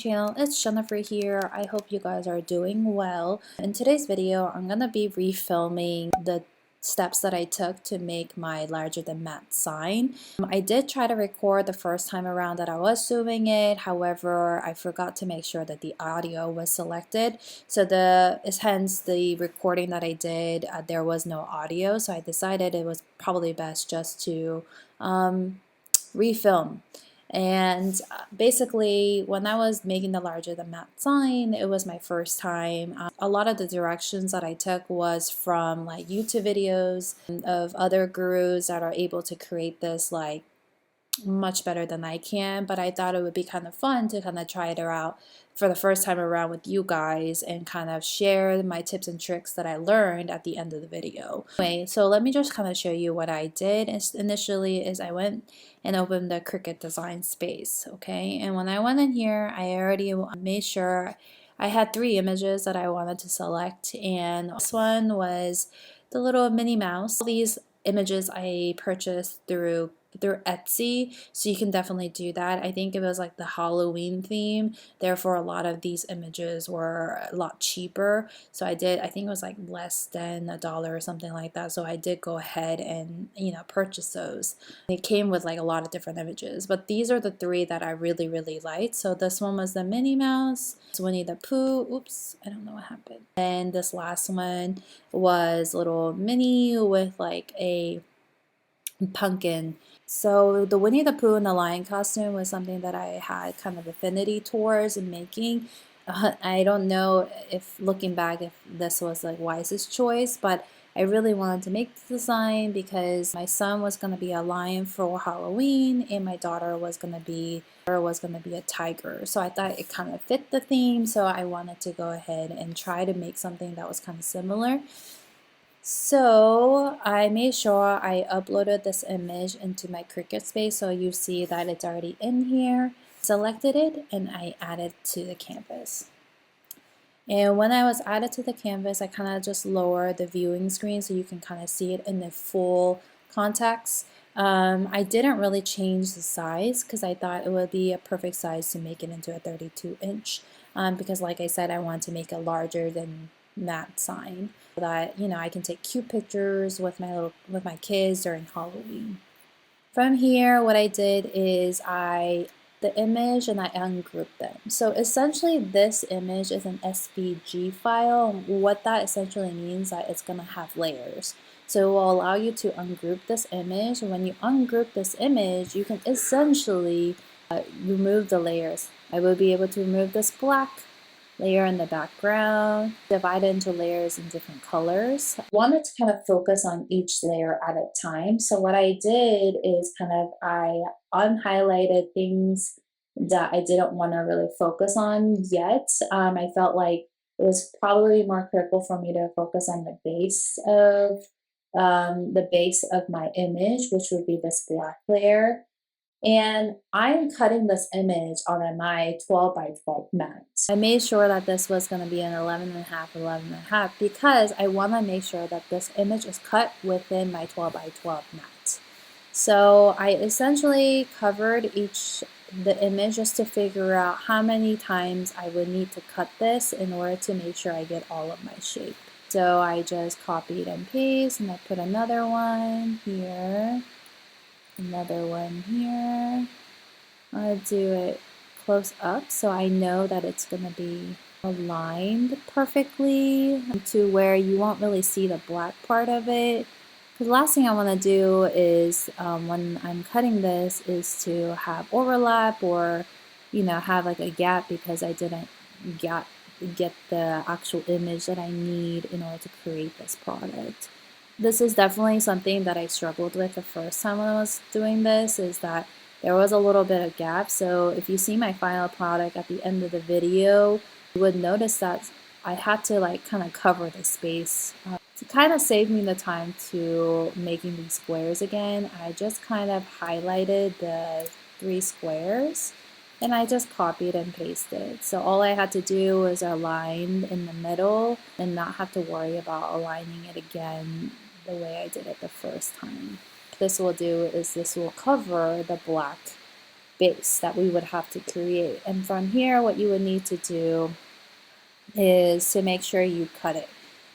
Channel, it's Jennifer here. I hope you guys are doing well. In today's video, I'm gonna be refilming the steps that I took to make my larger than matte sign. I did try to record the first time around that I was doing it. However, I forgot to make sure that the audio was selected. So hence the recording that I did, there was no audio. So I decided it was probably best just to refilm. And basically, when I was making the larger than matte sign, it was my first time. A lot of the directions that I took was from like YouTube videos of other gurus that are able to create this like much better than I can, but I thought it would be kind of fun to kind of try it out for the first time around with you guys and kind of share my tips and tricks that I learned at the end of the video. Anyway, so let me just kind of show you what I did. Initially is I went and opened the Cricut design space, okay? And when I went in here, I already made sure I had 3 images that I wanted to select, and this one was the little Minnie Mouse. These images I purchased through Etsy, so you can definitely do that. I think it was like the Halloween theme, therefore a lot of these images were a lot cheaper. So I think it was like less than $1 or something like that. So I did go ahead and purchase those. It came with like a lot of different images, but these are the 3 that I really liked. So this one was the Minnie Mouse, Winnie the Pooh, oops, I don't know what happened, and this last one was little Minnie with like a pumpkin. So the Winnie the Pooh and the lion costume was something that I had kind of affinity towards in making. I don't know if looking back if this was like wisest choice, but I really wanted to make the design because my son was going to be a lion for Halloween and my daughter was going to be a tiger. So I thought it kind of fit the theme, so I wanted to go ahead and try to make something that was kind of similar. So I made sure I uploaded this image into my Cricut space, so you see that it's already in here. Selected it and I added to the canvas. And when I was added to the canvas, I kind of just lowered the viewing screen so you can kind of see it in the full context. I didn't really change the size because I thought it would be a perfect size to make it into a 32-inch because like I said, I want to make a larger than matte sign so that I can take cute pictures with my kids during Halloween. From here, what I did is the image and I ungrouped them. So essentially this image is an SVG file. What that essentially means that it's gonna have layers. So it will allow you to ungroup this image. And when you ungroup this image, you can essentially remove the layers. I will be able to remove this black layer in the background, divide it into layers in different colors. I wanted to kind of focus on each layer at a time. So what I did is I unhighlighted things that I didn't want to really focus on yet. I felt like it was probably more critical for me to focus on the base of my image, which would be this black layer. And I'm cutting this image on my 12 by 12 mat. I made sure that this was going to be an 11.5 because I want to make sure that this image is cut within my 12 by 12 mat. So I essentially covered the image just to figure out how many times I would need to cut this in order to make sure I get all of my shape. So I just copied and pasted and I put another one here. Another one here. I'll do it close up so I know that it's going to be aligned perfectly to where you won't really see the black part of it. Because the last thing I want to do is when I'm cutting this is to have overlap or have like a gap because I didn't get the actual image that I need in order to create this product. This is definitely something that I struggled with the first time when I was doing this, is that there was a little bit of gap. So if you see my final product at the end of the video, you would notice that I had to like kind of cover the space. To kind of save me the time to making these squares again, I just kind of highlighted the 3 squares and I just copied and pasted. So all I had to do was align in the middle and not have to worry about aligning it again the way I did it the first time. What this will do is this will cover the black base that we would have to create. And from here, what you would need to do is to make sure you cut it.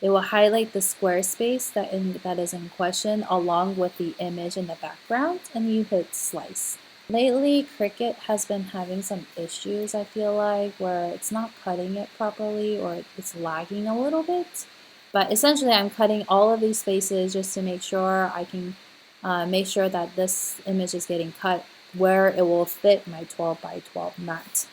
It will highlight the square space that is in question along with the image in the background, and you hit slice. Lately, Cricut has been having some issues, I feel like, where it's not cutting it properly or it's lagging a little bit. But essentially, I'm cutting all of these spaces just to make sure I can make sure that this image is getting cut where it will fit my 12 by 12 mat.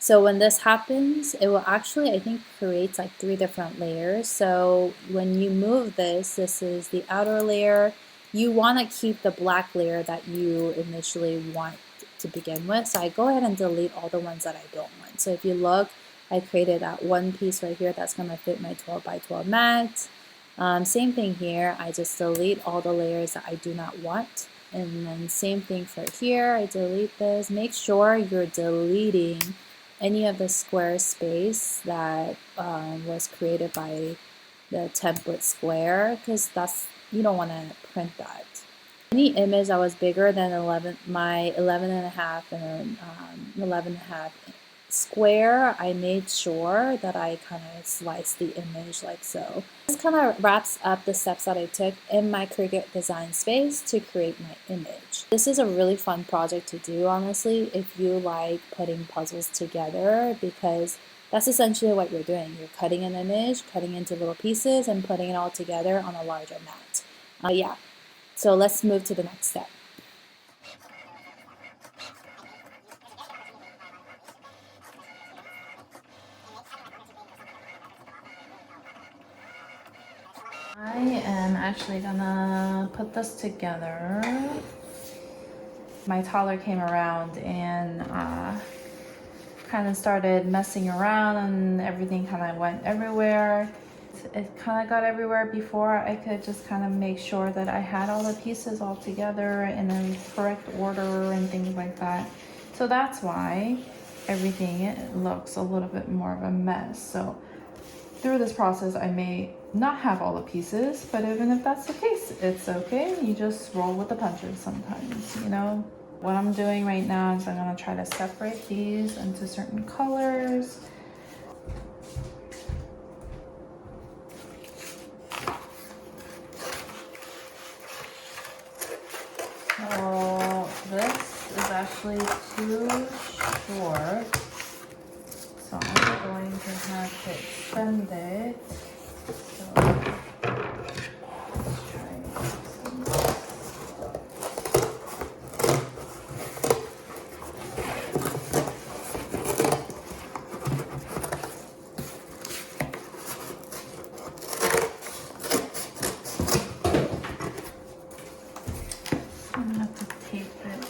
So when this happens, it will actually, I think, create like 3 different layers. So when you move this, this is the outer layer. You want to keep the black layer that you initially want to begin with. So I go ahead and delete all the ones that I don't want. So if you look, I created that one piece right here that's going to fit my 12 by 12 mat. Same thing here. I just delete all the layers that I do not want. And then same thing for here. I delete this. Make sure you're deleting any of the square space that was created by the template square, because you don't want to print that. Any image that was bigger than my 11.5 and 11.5 square, I made sure that I kind of sliced the image like so. This kind of wraps up the steps that I took in my Cricut design space to create my image. This is a really fun project to do, honestly, if you like putting puzzles together, because that's essentially what you're doing. You're cutting an image, cutting into little pieces, and putting it all together on a larger mat. Yeah, so let's move to the next step. I am actually gonna put this together. My toddler came around and kind of started messing around, and everything kind of went everywhere. It kind of got everywhere before I could just kind of make sure that I had all the pieces all together in the correct order and things like that. So that's why everything looks a little bit more of a mess. So through this process, I may not have all the pieces, but even if that's the case, it's okay. You just roll with the punches sometimes, you know? What I'm doing right now is I'm gonna try to separate these into certain colors. So this is actually too short. So I'm going to have to extend it. So let's try some. I'm gonna have to tape it.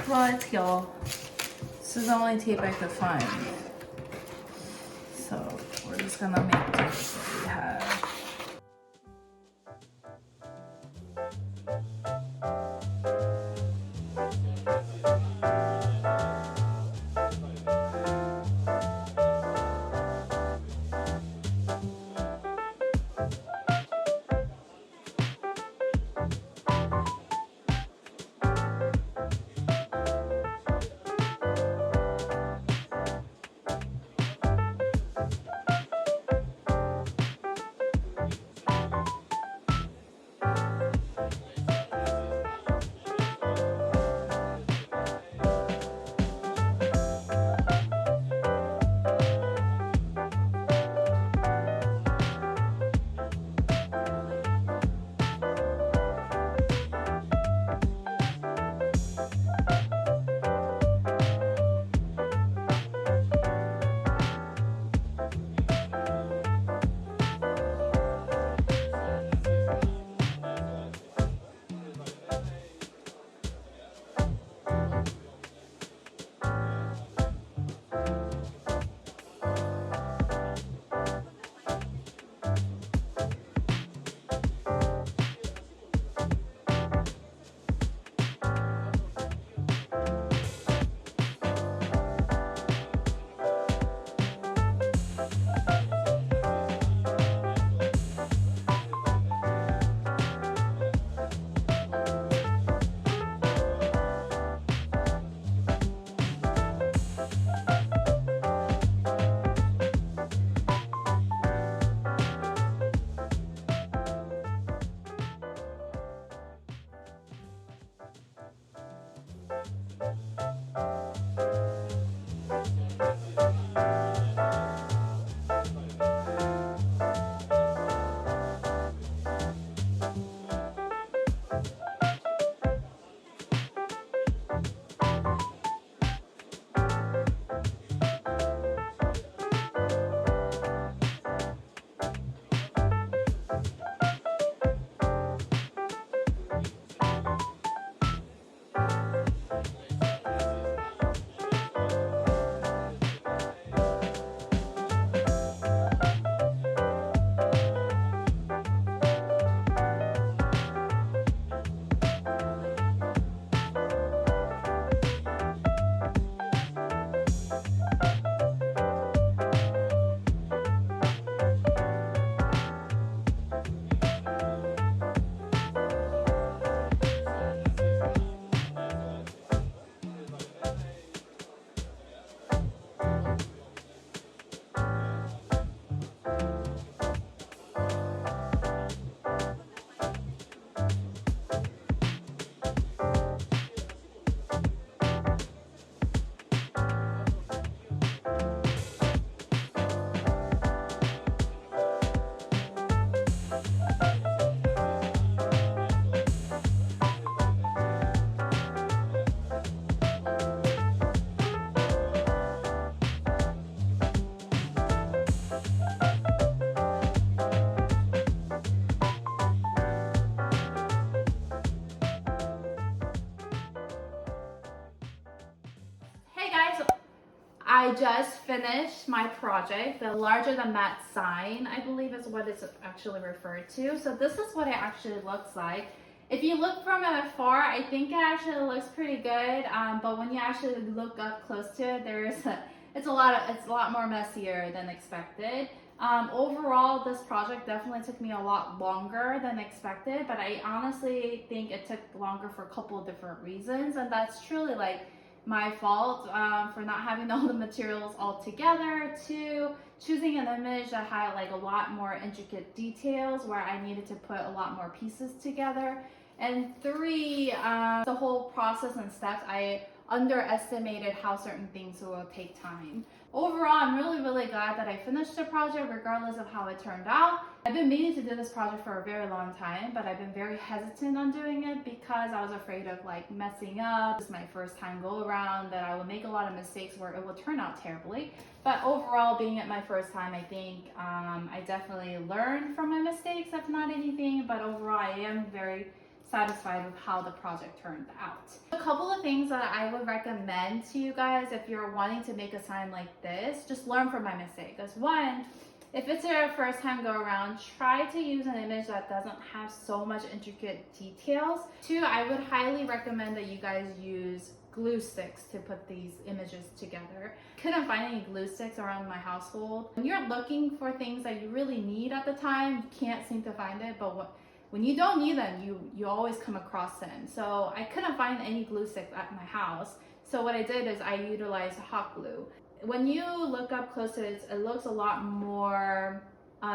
But y'all, this is the only tape I could find. So we're just gonna make do with what we have. I just finished my project, the larger than matte sign, I believe is what it's actually referred to. So this is what it actually looks like. If you look from afar, I think it actually looks pretty good, but when you actually look up close to it, it's a lot more messier than expected. Overall, this project definitely took me a lot longer than expected, but I honestly think it took longer for a couple of different reasons, and that's truly like my fault for not having all the materials all together. Two, choosing an image that had like a lot more intricate details where I needed to put a lot more pieces together. And three, the whole process and steps, I underestimated how certain things will take time. Overall, I'm really glad that I finished the project regardless of how it turned out. I've been meaning to do this project for a very long time, but I've been very hesitant on doing it because I was afraid of like messing up. This is my first time go around, that I will make a lot of mistakes where it will turn out terribly. But overall, being it my first time, I think I definitely learned from my mistakes, if not anything, but overall I am very satisfied with how the project turned out. A couple of things that I would recommend to you guys if you're wanting to make a sign like this, just learn from my mistake. Because one, if it's your first time go around, try to use an image that doesn't have so much intricate details. Two, I would highly recommend that you guys use glue sticks to put these images together. Couldn't find any glue sticks around my household. When you're looking for things that you really need at the time, you can't seem to find it, but when you don't need them, you always come across them. So I couldn't find any glue sticks at my house. So what I did is I utilized hot glue. When you look up close to it, it looks a lot more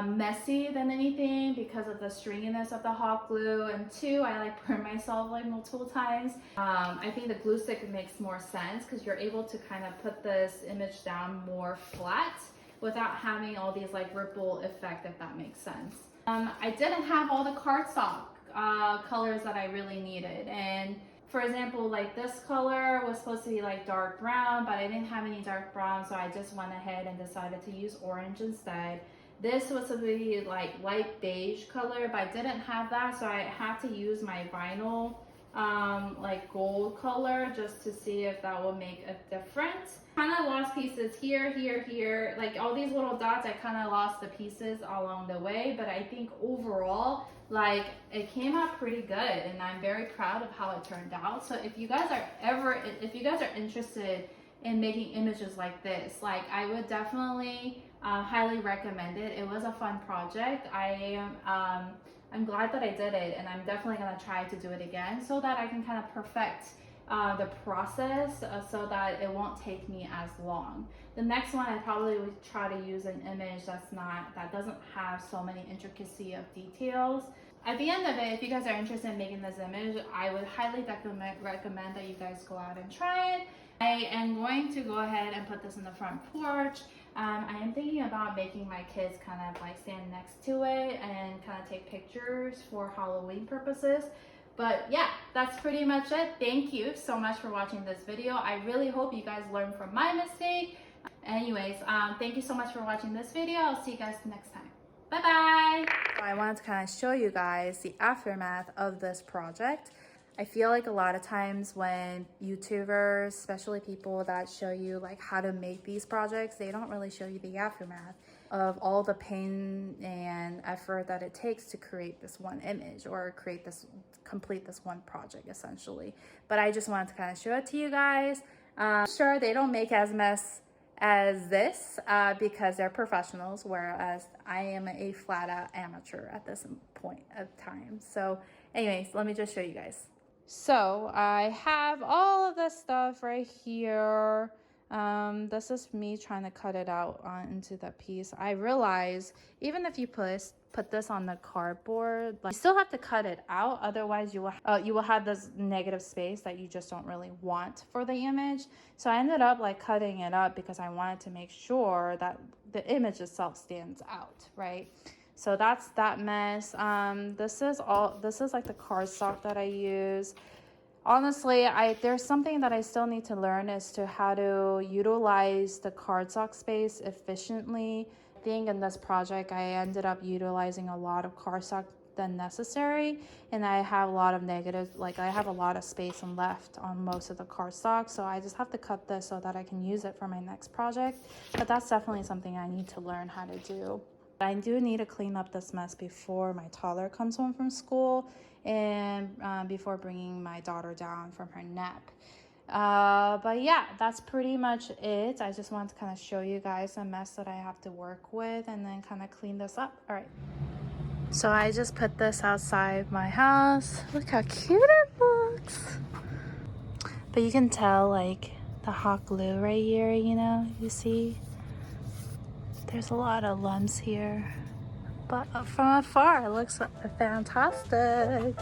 messy than anything because of the stringiness of the hot glue. And two, I like burned myself like multiple times. I think the glue stick makes more sense because you're able to kind of put this image down more flat without having all these like ripple effect, if that makes sense. I didn't have all the cardstock colors that I really needed, and for example, like this color was supposed to be like dark brown, but I didn't have any dark brown, so I just went ahead and decided to use orange instead. This was supposed to be like light beige color, but I didn't have that, so I had to use my vinyl like gold color just to see if that will make a difference. Kind of lost pieces here, like all these little dots, I kind of lost the pieces along the way, but I think overall like it came out pretty good and I'm very proud of how it turned out. So if you guys are interested in making images like this, like I would definitely highly recommend it. It was a fun project. I'm glad that I did it, and I'm definitely gonna try to do it again so that I can kind of perfect the process so that it won't take me as long. The next one, I probably would try to use an image that doesn't have so many intricacy of details. At the end of it, if you guys are interested in making this image, I would highly recommend that you guys go out and try it. I am going to go ahead and put this in the front porch. I am thinking about making my kids kind of like stand next to it and kind of take pictures for Halloween purposes. But yeah, that's pretty much it. Thank you so much for watching this video. I really hope you guys learned from my mistake. Anyways, thank you so much for watching this video. I'll see you guys next time. Bye bye. I wanted to kind of show you guys the aftermath of this project. I feel like a lot of times when YouTubers, especially people that show you like how to make these projects, they don't really show you the aftermath of all the pain and effort that it takes to create this one image or complete this one project essentially. But I just wanted to kind of show it to you guys. Sure, they don't make as mess as this because they're professionals, whereas I am a flat out amateur at this point of time. So anyways, let me just show you guys. So I have all of this stuff right here. This is me trying to cut it out into the piece. I realize even if you put this on the cardboard, like, you still have to cut it out. Otherwise, you will have this negative space that you just don't really want for the image. So I ended up like cutting it up because I wanted to make sure that the image itself stands out, right? So that's that mess. This is like the cardstock that I use. Honestly, there's something that I still need to learn as to how to utilize the cardstock space efficiently. I think in this project, I ended up utilizing a lot of cardstock than necessary, and I have a lot of negative, like I have a lot of space and left on most of the cardstock, so I just have to cut this so that I can use it for my next project. But that's definitely something I need to learn how to do. I do need to clean up this mess before my toddler comes home from school and before bringing my daughter down from her nap. But yeah, that's pretty much it. I just wanted to kind of show you guys a mess that I have to work with and then kind of clean this up. All right. So I just put this outside my house. Look how cute it looks. But you can tell like the hot glue right here, you know, you see? There's a lot of lumps here. But from afar, it looks fantastic.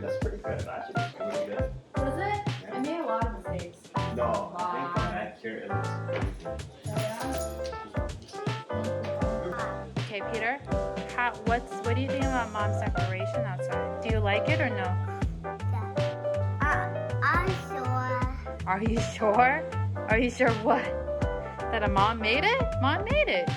That's pretty good, actually. That's really good. Was it? I made a lot of mistakes. No, I think I'm accurate in this. Okay, Peter, what do you think about Mom's decoration outside? Do you like it or no? I'm sure. Are you sure? Are you sure what? That a mom made it? Mom made it.